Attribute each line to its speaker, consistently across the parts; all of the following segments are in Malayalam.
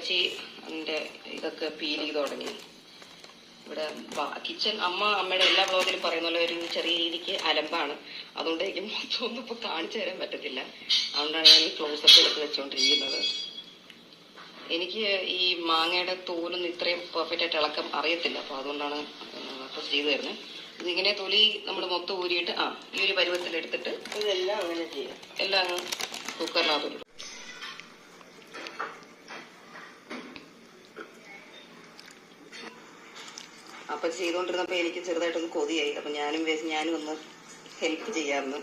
Speaker 1: അപ്പച്ചി അതിൻ്റെ ഇതൊക്കെ പീൽ ചെയ്ത് തുടങ്ങി. ഇവിടെ കിച്ചൺ അമ്മയുടെ എല്ലാ ബ്ലോഗിലും പറയുന്ന പോലെ ഒരു ചെറിയ രീതിക്ക് അലമ്പാണ്. അതുകൊണ്ട് എനിക്ക് മൊത്തം ഒന്നും ഇപ്പോൾ കാണിച്ചു തരാൻ പറ്റത്തില്ല. അതുകൊണ്ടാണ് ഞാൻ ക്ലോസപ്പ് എടുത്ത് വെച്ചുകൊണ്ടിരിക്കുന്നത്. എനിക്ക് ഈ മാങ്ങയുടെ തോലൊന്നും ഇത്രയും പെർഫെക്റ്റ് ആയിട്ട് ഇളക്കം അറിയത്തില്ല. അപ്പോൾ അതുകൊണ്ടാണ് അപ്പോൾ ചെയ്തു തരുന്നത്. ഇതിങ്ങനെ തൊലി നമ്മൾ മൊത്തം ഊരിയിട്ട് ഈ ഒരു പരുവത്തിലെടുത്തിട്ട് ഇതെല്ലാം അങ്ങനെ ചെയ്യാം. എല്ലാം കുക്കറിനകത്ത് അപ്പം ചെയ്തുകൊണ്ടിരുന്നപ്പോൾ എനിക്ക് ചെറുതായിട്ടൊന്ന് കൊതിയായി. അപ്പം ഞാനും ഒന്ന് ഹെൽപ്പ് ചെയ്യാമെന്ന്.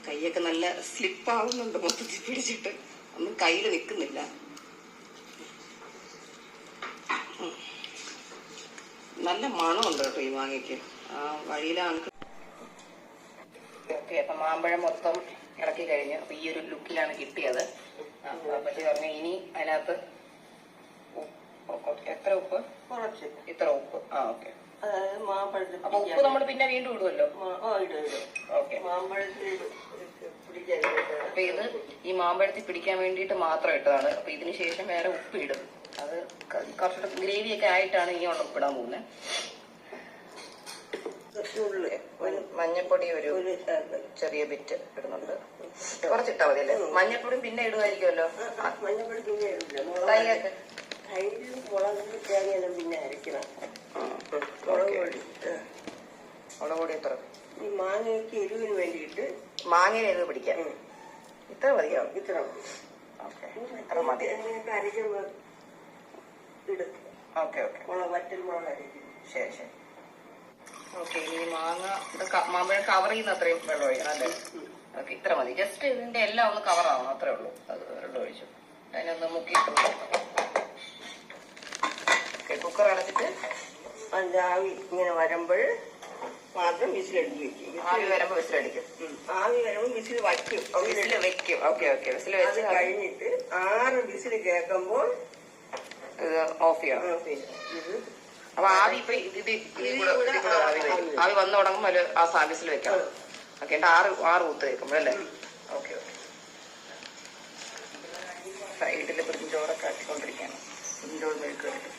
Speaker 1: കൈയൊക്കെ നല്ല സ്ലിപ്പാവുന്നുണ്ട് മൊത്തത്തിൽ പിടിച്ചിട്ട്. ഒന്നും കയ്യിൽ നിൽക്കുന്നില്ല. നല്ല മണമുണ്ട് കേട്ടോ ഈ മാങ്ങയ്ക്ക്. വഴിയിലാണ്. ഓക്കെ, അപ്പം മാമ്പഴം മൊത്തം ഇറക്കി കഴിഞ്ഞ് അപ്പം ഈ ഒരു ലുക്കിലാണ് കിട്ടിയത്. അപ്പച്ചി പറഞ്ഞു ഇനി അതിനകത്ത് എത്ര ഉപ്പ്? കുറച്ച് ഇത്ര ഉപ്പ്. ഓക്കെ. അതായത് മാമ്പഴത്തിൽ അപ്പൊ ഉപ്പ് നമ്മൾ പിന്നെ വീണ്ടും ഇടുമല്ലോ? ഇടും. ഓക്കെ. മാമ്പഴത്തിൽ അപ്പൊ ഇത് ഈ മാമ്പഴത്തിൽ പിടിക്കാൻ വേണ്ടിയിട്ട് മാത്രം ഇട്ടതാണ്. അപ്പൊ ഇതിന് ശേഷം വേറെ ഉപ്പ് ഇടും. അത് കുറച്ചുകൂടെ ഗ്രേവിയൊക്കെ ആയിട്ടാണ് ഈ ഉപ്പിടാൻ പോകുന്നത്. മഞ്ഞപ്പൊടി ഒരു ചെറിയ ബിറ്റ് ഇടുന്നുണ്ട്. കുറച്ചിട്ടാ മതി അല്ലേ? മഞ്ഞപ്പൊടി പിന്നെ ഇടുമായിരിക്കുമല്ലോ. മഞ്ഞപ്പൊടി പിന്നെ ഇടില്ല. തൈയൊക്കെ മുളക് പിന്നെ അരക്കണം. മുളക് പൊടി എത്ര? ഈ മാങ്ങയ്ക്ക് എരിവിന് വേണ്ടിയിട്ട് മാങ്ങയുടെ എരിവ് പിടിക്കാം. ഇത്ര മതിയോ? ഇത്ര മതി. അരക്കുമ്പോൾ ഇടും. Okay okay. മുളക് വറ്റൽ മുളക് അരക്കും. ശരി ശരി. ഓക്കെ, ഇനി മാമ്പഴം കവർ ചെയ്യുന്ന അത്രയും വെള്ളം ഒഴിക്കണം അല്ലേ? ഓക്കെ, ഇത്ര മതി. ജസ്റ്റ് ഇതിന്റെ എല്ലാം ഒന്ന് കവർ ആവണം, അത്രേ ഉള്ളൂ. അത് വെള്ളം ഒഴിച്ചു അതിനൊന്ന് മുക്കിയിട്ട് കുക്കർ അടച്ചിട്ട് അതിന്റെ ആവി ഇങ്ങനെ വരുമ്പോൾ മാത്രം വിസിലടിച്ച് വെക്കും. ആവി വരുമ്പോൾ വിസിലടിക്കും. ആവി വരുമ്പോൾ വിസിൽ വയ്ക്കും. വിസിൽ വെക്കും. Okay okay. വിസിൽ വെച്ച് കഴിഞ്ഞിട്ട് 6 വിസിൽ കേൾക്കുമ്പോൾ ഇത് ഓഫ് ചെയ്യണം. അപ്പൊ ആവി ഇപ്പൊ ആവി വന്നു തുടങ്ങുമ്പോൾ ഒരു ആ വിസിൽ വെക്കണം. ഓക്കെ, എന്നിട്ട് 6 ഊത്ത് വെക്കുമ്പോഴല്ലേ? Okay okay. സൈഡിൽ ബ്രിഞ്ചോടൊക്കെ ആക്കിക്കൊണ്ടിരിക്കണം. ബ്രിഞ്ചോട് മെഴുക്കായിട്ട്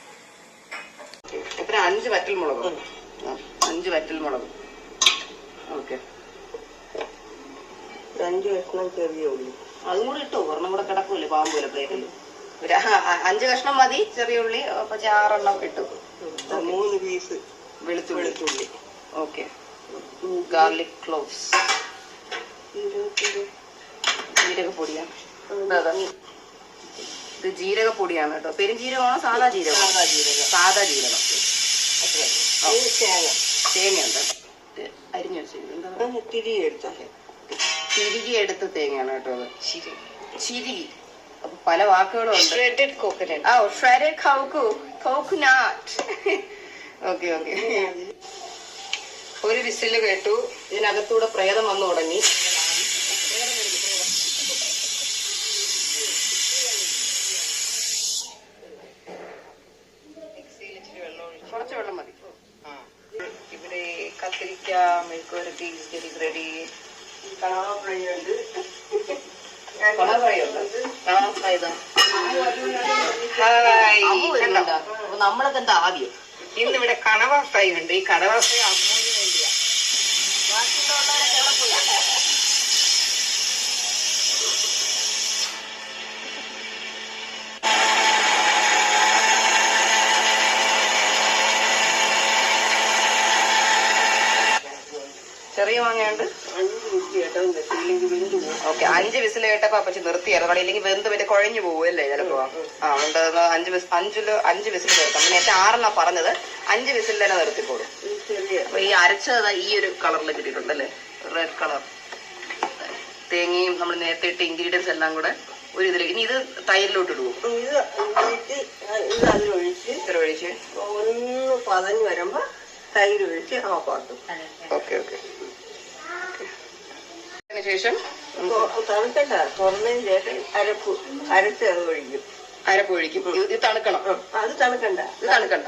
Speaker 1: എത്ര? 5 വറ്റൽ മുളക്. 5 വറ്റൽ മുളക്. ഓക്കെ, 5 കഷ്ണം ചെറിയ ഉള്ളി. അതും കൂടെ ഇട്ടോ, ഒരെണ്ണം കൂടെ കിടക്കൂല്ലേ പാമ്പ് പോലെ പ്ലേറ്റിൽ. 5 കഷ്ണം മതി ചെറിയ ഉള്ളി. അപ്പൊ 6 എണ്ണം ഇട്ടു. 3 പീസ് വെളുത്തുള്ളി. ഓക്കെ. Garlic cloves. ജീരകപ്പൊടിയാണ്. ഇത് ജീരകപ്പൊടിയാണ് കേട്ടോ. പെരുംജീരകമാണോ സാധാ ജീരകം? സാധാ ജീരകം. തേങ്ങയുണ്ട് അരിഞ്ഞു വെച്ചിട്ടുണ്ട്. ചിരികി എടുത്ത തേങ്ങയാണ് കേട്ടോ അത്. ചിരികി. അപ്പൊ പല വാക്കുകളും ഉണ്ട്. Shredded coconut. Okay okay. ഒരു വിസില് കേട്ടു. ഇതിനകത്തൂടെ പ്രേതം വന്നു തുടങ്ങി. കുറച്ച് വെള്ളം മതി. ഇവിടെ കത്തിരിക്ക മെഴുക്കുവരട്ടി റെഡി. കണവ ഫ്രൈ ഉണ്ട്. നമ്മളൊക്കെ എന്താ ആദ്യം ഇന്നിവിടെ കണവ ഫ്രൈ ഉണ്ട്. ഈ കണവ ഫ്രൈ അമ്മൂന് വേണ്ടിയാ. ബാക്കിയുള്ളവരൊക്കെ എവിടെ പോയി? ചെറിയ മാങ്ങയുണ്ട്. ഓക്കെ, 5 വിസിൽ കേട്ടപ്പോ അപ്പച്ചി നിർത്തിയായിരുന്നു. ഇല്ലെങ്കിൽ വെന്ത് പറ്റി കുഴഞ്ഞു പോകുമല്ലേ ചിലപ്പോ. അതുകൊണ്ട് 5 വിസിൽ കേൾക്കാം. പിന്നെ ഏറ്റവും 6 പറഞ്ഞത്. 5 വിസിൽ തന്നെ നിർത്തിക്കോളും. അപ്പൊ ഈ അരച്ചത് ഈ ഒരു കളറിൽ കിട്ടിയിട്ടുണ്ടല്ലേ, റെഡ് കളർ. തേങ്ങയും നമ്മൾ നേരത്തെ ഇട്ട ഇൻഗ്രീഡിയൻസ് എല്ലാം കൂടെ ഒരു ഇതിൽ. ഇനി ഇത് തൈരിലോട്ട് ഇടുവോ? ഇതിലൊഴിച്ച് ഒന്ന് പതഞ്ഞ് വരുമ്പോ തൈര് ഒഴിച്ച് ഓഫാക്കും. Okay okay. ശേഷം തണുക്കണ്ട, തുറന്നതിന് ശേഷം അരച്ച് അത് ഒഴിക്കും. അരപ്പൊഴിക്കും. ഇത് തണുക്കണം. അത് തണുക്കണ്ട. ഇത് തണുക്കണ്ട.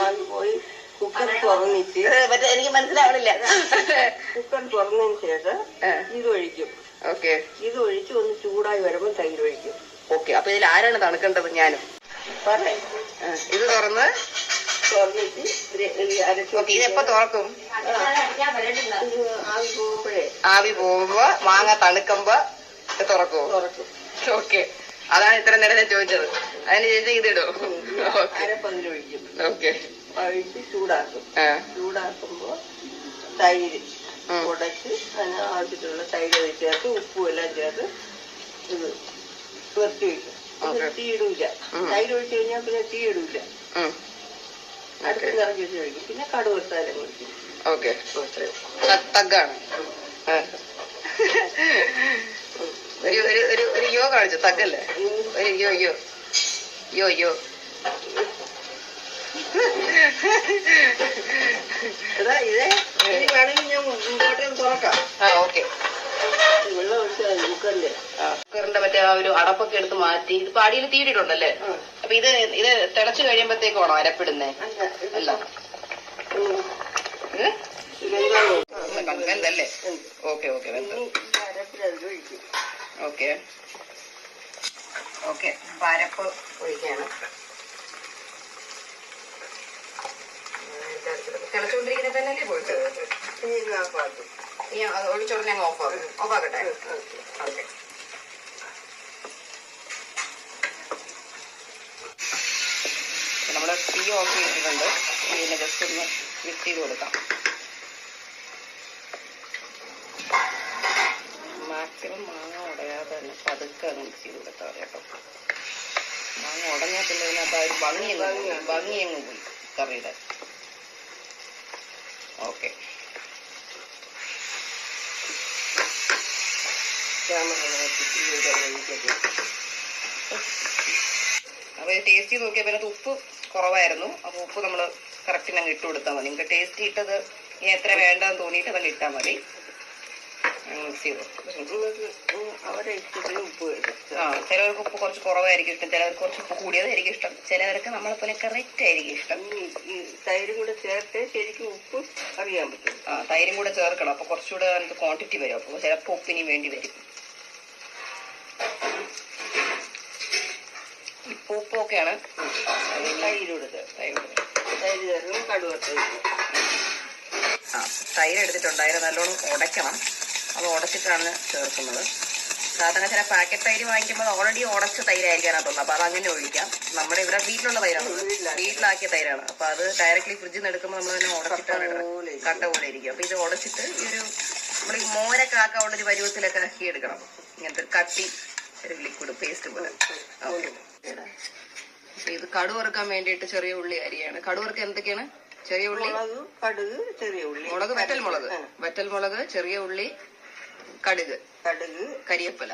Speaker 1: അത് പോയി കുക്കർ തുറന്നിട്ട് എനിക്ക് മനസ്സിലാവണില്ല. കുക്കർ തുറന്നതിന് ശേഷം ഇത് ഒഴിക്കും. ഓക്കെ. ഇത് ഒഴിച്ച് ഒന്ന് ചൂടായി വരുമ്പോൾ തൈര് ഒഴിക്കും. ഓക്കെ, അപ്പൊ ഇതിൽ ആരാണ് തണുക്കേണ്ടത്? ഞാനും. ഇത് തുറന്ന് ഓക്കെ. ഇതെപ്പോ തുറക്കും? ആവി പോകുമ്പോ മാങ്ങ തണുക്കുമ്പോ തുറക്കുമോ? ഓക്കെ, അതാണ് ഇത്ര നേരം ഞാൻ ചോദിച്ചത്. അതിന് ചേച്ചി ഇതിടും. ഓക്കെ,
Speaker 2: ചൂടാക്കും. ചൂടാക്കുമ്പോ തൈര് ഉടച്ച് അതിന് ആവശ്യത്തിലുള്ള തൈര് ചേർത്ത് ഉപ്പും എല്ലാം ചേർത്ത് ഇത് നിർത്തി വയ്ക്കും. തീ ഇടൂല. തൈര് ഒഴിച്ചു കഴിഞ്ഞാൽ പിന്നെ തീ ഇടൂല. അടുത്ത് നിറഞ്ഞു വെച്ച് കഴിക്കും. പിന്നെ കടുക് വറുത്താലും കുടിക്കും.
Speaker 1: ഓക്കെ, തഗ്ഗാണ്. ഒരു യോ കാണിച്ചു, തഗ്ഗല്ലേ? ഒരു യോ യോ യോ യോ
Speaker 2: ഇതേ വേണമെങ്കിൽ ഞാൻ മുമ്പോട്ടേ തുറക്കാം.
Speaker 1: ഓക്കെ.
Speaker 2: വെള്ളം ഒഴിച്ചാൽ കുക്കറിന്റെ
Speaker 1: കുക്കറിന്റെ മറ്റേ ആ ഒരു അടപ്പൊക്കെ എടുത്ത് മാറ്റി. ഇതിപ്പോ അടിയിൽ തീടിയിട്ടുണ്ടല്ലേ? അപ്പൊ ഇത് തിളച്ചു കഴിയുമ്പോഴത്തേക്കാണോ അരപ്പിടുന്നേ? അല്ല, വെന്തല്ലേ? Okay okay, okay okay. അപ്പൊ അരപ്പ് ഒഴിക്കാണ്. തിളച്ചുകൊണ്ടിരിക്കുന്നത് തന്നെയല്ലേ പോയിട്ട്? അത് ഒഴിച്ചോടനെ അങ്ങ് ഓഫാക്കട്ടെ. ഓക്കെ. നമ്മള് തീ ഓഫ് ചെയ്തിട്ടുണ്ട്. ഇതിനെ ജസ്റ്റ് ഒന്ന് മിക്സ് ചെയ്ത് കൊടുക്കാം. മാക്സിമം മാങ്ങ ഉടയാതെ തന്നെ പതുക്കെ അത് മിക്സ് ചെയ്ത് കൊടുത്താൽ കേട്ടോ. മാങ്ങ ഉടഞ്ഞാൽ പിന്നെ അതിനകത്ത് ആ ഒരു ഭംഗിയങ്ങ് പോയി കറിയുടെ. ഓക്കെ, അപ്പൊ ടേസ്റ്റ് ചെയ്ത് നോക്കിയപ്പോ അതിനകത്ത് ഉപ്പ് കുറവായിരുന്നു. അപ്പൊ ഉപ്പ് നമ്മള് കറക്റ്റിന് അങ്ങ് ഇട്ട് കൊടുത്താൽ മതി. നിങ്ങൾക്ക് ടേസ്റ്റ് ഇട്ടത് എത്ര വേണ്ടെന്ന് തോന്നിയിട്ട് അതങ്ങ് ഇട്ടാൽ മതി. മിക്സ് ചെയ്ത്
Speaker 2: അവരെ ഇഷ്ടത്തിന് ഉപ്പ് വരും.
Speaker 1: ചിലവർക്ക് ഉപ്പ് കുറച്ച് കുറവായിരിക്കും ഇഷ്ടം, ചിലവർക്ക് കുറച്ച് ഉപ്പ് കൂടിയതായിരിക്കും ഇഷ്ടം, ചിലവർക്ക് നമ്മളെ പോലെ കറക്റ്റ് ആയിരിക്കും ഇഷ്ടം.
Speaker 2: തൈരും കൂടെ ചേർത്ത് ശരിക്കും ഉപ്പ് അറിയാൻ പറ്റും.
Speaker 1: തൈരും കൂടെ ചേർക്കണം. അപ്പൊ കുറച്ചുകൂടെ നമുക്ക് ക്വാണ്ടിറ്റി വരും. അപ്പൊ ചിലപ്പോൾ ഉപ്പിനി വേണ്ടി വരും. ഉപ്പൊക്കെയാണ് തൈര് എടുത്തിട്ടുണ്ട്. അതിന് നല്ലോണം ഉടയ്ക്കണം. അത് ഉടച്ചിട്ടാണ് ചേർക്കുന്നത്. സാധാരണ ചില പാക്കറ്റ് തൈര് വാങ്ങിക്കുമ്പോൾ ഓൾറെഡി ഉടച്ച തൈരായിരിക്കാനാണ് തോന്നുന്നത്. അപ്പൊ അതങ്ങനെ ഒഴിക്കാം. നമ്മുടെ ഇവിടെ വീട്ടിലുള്ള തൈരാണ്, വീട്ടിലാക്കിയ തൈരാണ്. അപ്പൊ അത് ഡയറക്ട്ലി ഫ്രിഡ്ജിൽ നിന്ന് എടുക്കുമ്പോൾ നമ്മൾ തന്നെ ഉടച്ചിട്ടാണ് കട്ട പോലെ ഇരിക്കും. അപ്പൊ ഇത് ഉടച്ചിട്ട് ഈ ഒരു നമ്മൾ ഈ മോരൊക്കെ ആക്കാനുള്ള ഒരു പരുവത്തിലൊക്കെ ആക്കി എടുക്കണം. ഇങ്ങനത്തെ കട്ടി ഒരു ലിക്വിഡ് പേസ്റ്റ് പോലെ. ഇത് കടു വറുക്കാൻ വേണ്ടിയിട്ട് ചെറിയ ഉള്ളി അരിയാണ്. കടു വറുക്ക എന്തൊക്കെയാണ്? ചെറിയ ഉള്ളി,
Speaker 2: കടുക്, ചെറിയ ഉള്ളി,
Speaker 1: മുളക്, വറ്റൽമുളക്, ചെറിയ ഉള്ളി, കടുക്, കരിയപ്പല.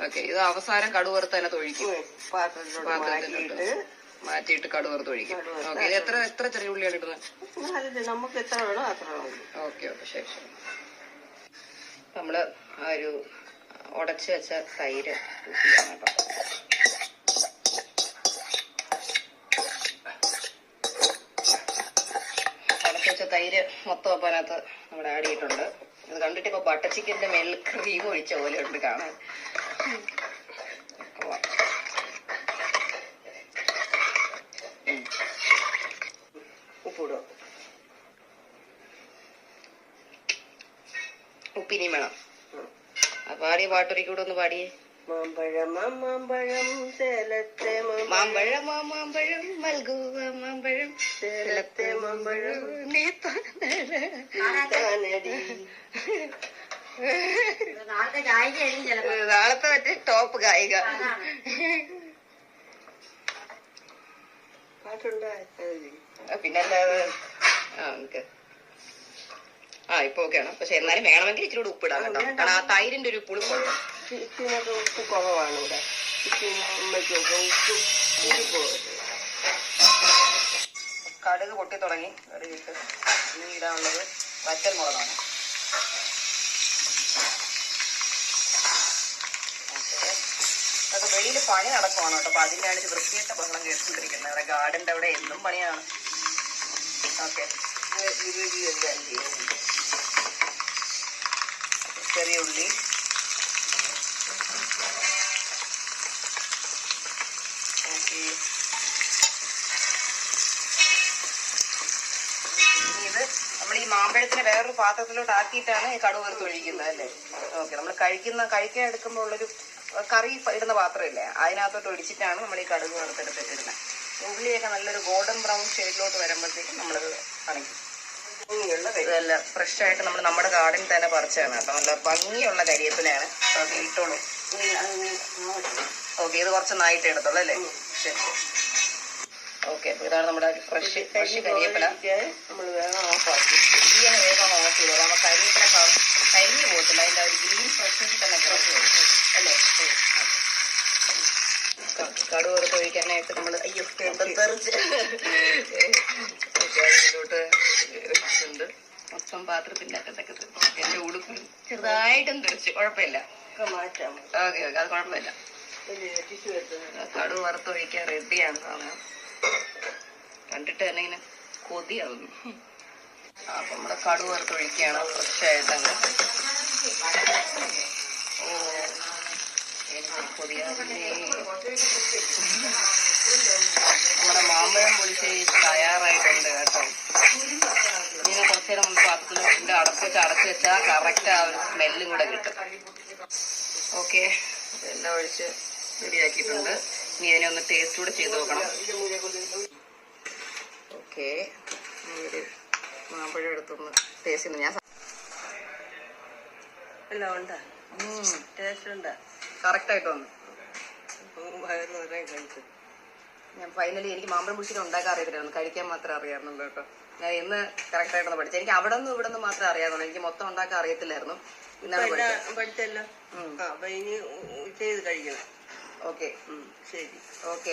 Speaker 1: ഓക്കെ, ഇത് അവസാനം കടു വറുത്ത് അതിനകത്ത് ഒഴിക്കും. പാത്രത്തിലിട്ട് മാറ്റിയിട്ട് കടു വറുത്ത് ഒഴിക്കും. ഓക്കെ, ഇത് എത്ര ചെറിയ ഉള്ളിയാണ് ഇടുന്നത്?
Speaker 2: നമുക്ക് എത്ര വേണോ അത്ര.
Speaker 1: ഓക്കെ ഓക്കെ, ശരി ശരി. നമ്മള് ആ ഒരു ഉടച്ചു വെച്ച തൈര് യൂസ് ചെയ്യാം കേട്ടോ. ഉടച്ചു വെച്ച തൈര് മൊത്തം അപ്പം അതിനകത്ത് നമ്മുടെ ആഡ് ചെയ്തിട്ടുണ്ട്. ഇത് കണ്ടിട്ട് ഇപ്പൊ ബട്ടർ ചിക്കന്റെ മേളിൽ ക്രീം ഒഴിച്ച പോലെ ഉണ്ട് കാണാൻ. ഉപ്പിടും. ഉപ്പിനി വേണം. പാടിയ പാട്ടൊരിക്കൂടെ ഒന്ന് പാടിയേ.
Speaker 2: മാമ്പഴം മാമ്പഴം സേലത്തെ
Speaker 1: മാമ്പഴം മാമ്പഴം മൽകുവ മാമ്പഴം സേലത്തെ മാമ്പഴം നാളത്തെ മറ്റേ ടോപ്പ് ഗായിക. പിന്നല്ലാതെ ഇപ്പൊ ഓക്കെയാണ്. പക്ഷെ എന്നാലും വേണമെങ്കിൽ ഇച്ചിരി കൂടെ ഉപ്പിടാം കേട്ടോ. കാരണം ആ തൈരിന്റെ ഒരു പുളിപ്പുണ്ട്.
Speaker 2: ഉപ്പ് കുറവാണ് ഇവിടെ.
Speaker 1: കടുക് പൊട്ടി തുടങ്ങി. കടുകിട്ട് ഇനി ഇടാനുള്ളത് വറ്റൽ മുളകാണ്. അതൊക്കെ വെളിയിൽ പണി നടക്കുവാണ് കേട്ടോ. അപ്പൊ അതിനാണ് ഇത് വൃത്തിയായിട്ട ബഹളം കേട്ടുകൊണ്ടിരിക്കുന്നത്. അവിടെ ഗാർഡന്റെ അവിടെ എന്നും പണിയാണ്. ഓക്കെ, ചെറിയ ഉള്ളി, മാമ്പഴത്തിന് വേറൊരു പാത്രത്തിലോട്ട് ആക്കിയിട്ടാണ് ഈ കടുക് വറുത്ത് ഒഴിക്കുന്നത് അല്ലേ? ഓക്കെ. നമ്മൾ കഴിക്കാൻ എടുക്കുമ്പോൾ ഉള്ളൊരു കറി ഇടുന്ന പാത്രമില്ലേ, അതിനകത്തോട്ട് ഒഴിച്ചിട്ടാണ് നമ്മൾ ഈ കടുക് വറുത്തെടുത്തിട്ടിരുന്നത്. ഉള്ളിയൊക്കെ നല്ലൊരു ഗോൾഡൻ ബ്രൗൺ ഷെയ്ഡിലോട്ട് വരുമ്പോഴത്തേക്കും നമ്മളത് അണയ്ക്കും. ഇതെല്ലാം ഫ്രഷ് ആയിട്ട് നമ്മൾ നമ്മുടെ ഗാർഡനിൽ തന്നെ പറിച്ചാണ് കേട്ടോ. നല്ല ഭംഗിയുള്ള കരിയേപ്പിലയാണ്. ഇട്ടോളൂ. ഓക്കെ, ഇത് കുറച്ച് നായിട്ട് എടുത്തോളൂ അല്ലേ? ശരി. ഓക്കെ, അപ്പൊ ഇതാണ് നമ്മുടെ ഫ്രഷ് കരിയേപ്പില.
Speaker 2: നമ്മൾ വേഗം ഓഫാക്കി
Speaker 1: തീയാണ് വേഗം ഓഫ് ചെയ്തോളൂ. നമ്മൾ കരിയേപ്പില കരിഞ്ഞു പോകത്തില്ല, അതിന്റെ ഒരു ഗ്രീൻ ഫ്രഷ്നസ് തന്നെ കിടച്ചു പോകും അല്ലേ? കടുക് വറുത്ത് ഒഴിക്കാനായിട്ട് നമ്മൾ തെറിച്ച് ഇതിലോട്ട് വെച്ചിട്ടുണ്ട്. മൊത്തം പാത്രത്തിന്റെ അകത്തൊക്കെ എന്റെ ഉടുപ്പിൽ ചെറുതായിട്ടും തെറിച്ച്, കുഴപ്പമില്ല.
Speaker 2: മാറ്റാം.
Speaker 1: ഓക്കെ ഓക്കെ, അത് കുഴപ്പമില്ല. കടുക് വറുത്ത് ഒഴിക്കാൻ റെഡിയാണ് സാധനം. കണ്ടിട്ട് തന്നെ ഇങ്ങനെ കൊതിയാവുന്നു. അപ്പൊ നമ്മുടെ കടുക് വറുത്ത് ഒഴിക്കുകയാണ് ഫ്രഷായിട്ടങ്ങ്. ഓ, കൊതിയാവുന്നേ. നമ്മുടെ മാമ്പഴം പൊളിച്ച് തയ്യാറായിട്ടുണ്ട് കേട്ടോ. ഇങ്ങനെ കുറച്ചു നേരം നമ്മൾ പാത്രത്തിൽ അടച്ചു വെച്ചാൽ കറക്റ്റ് ആ ഒരു സ്മെല്ലും കൂടെ കിട്ടും. ഓക്കെ, എല്ലാം ഒഴിച്ച് റെഡിയാക്കിയിട്ടുണ്ട്. ഇനി ഇതിനെ ഒന്ന് ടേസ്റ്റ് കൂടെ ചെയ്ത് നോക്കണം. ഓക്കെ, ഒരു മാമ്പഴം എടുത്തൊന്ന് ടേസ്റ്റ് ചെയ്യുന്നു ഞാൻ.
Speaker 2: എല്ലാം ഉണ്ടാ ടേസ്റ്റ് ഉണ്ടാ?
Speaker 1: കറക്റ്റായിട്ട് വന്നു.
Speaker 2: വയറ് നിറയെ കഴിച്ചു.
Speaker 1: ഞാൻ ഫൈനലി എനിക്ക് മാമ്പഴം പുളിശ്ശേരി ഉണ്ടാക്കാൻ അറിയത്തില്ലായിരുന്നു, കഴിക്കാൻ മാത്രമേ അറിയാറുള്ളൂ കേട്ടോ. ഞാൻ ഇന്ന് കറക്റ്റായിട്ടൊന്ന് പഠിച്ചു. എനിക്ക് അവിടെ നിന്ന് ഇവിടെ നിന്ന് മാത്രമേ അറിയാറുള്ളൂ, എനിക്ക് മൊത്തം ഉണ്ടാക്കാൻ അറിയത്തില്ലായിരുന്നു.
Speaker 2: പഠിച്ചല്ലോ. അപ്പൊ ഇനി ചെയ്ത് കഴിക്കണം.
Speaker 1: ഓക്കെ,
Speaker 2: ശരി.
Speaker 1: ഓക്കെ.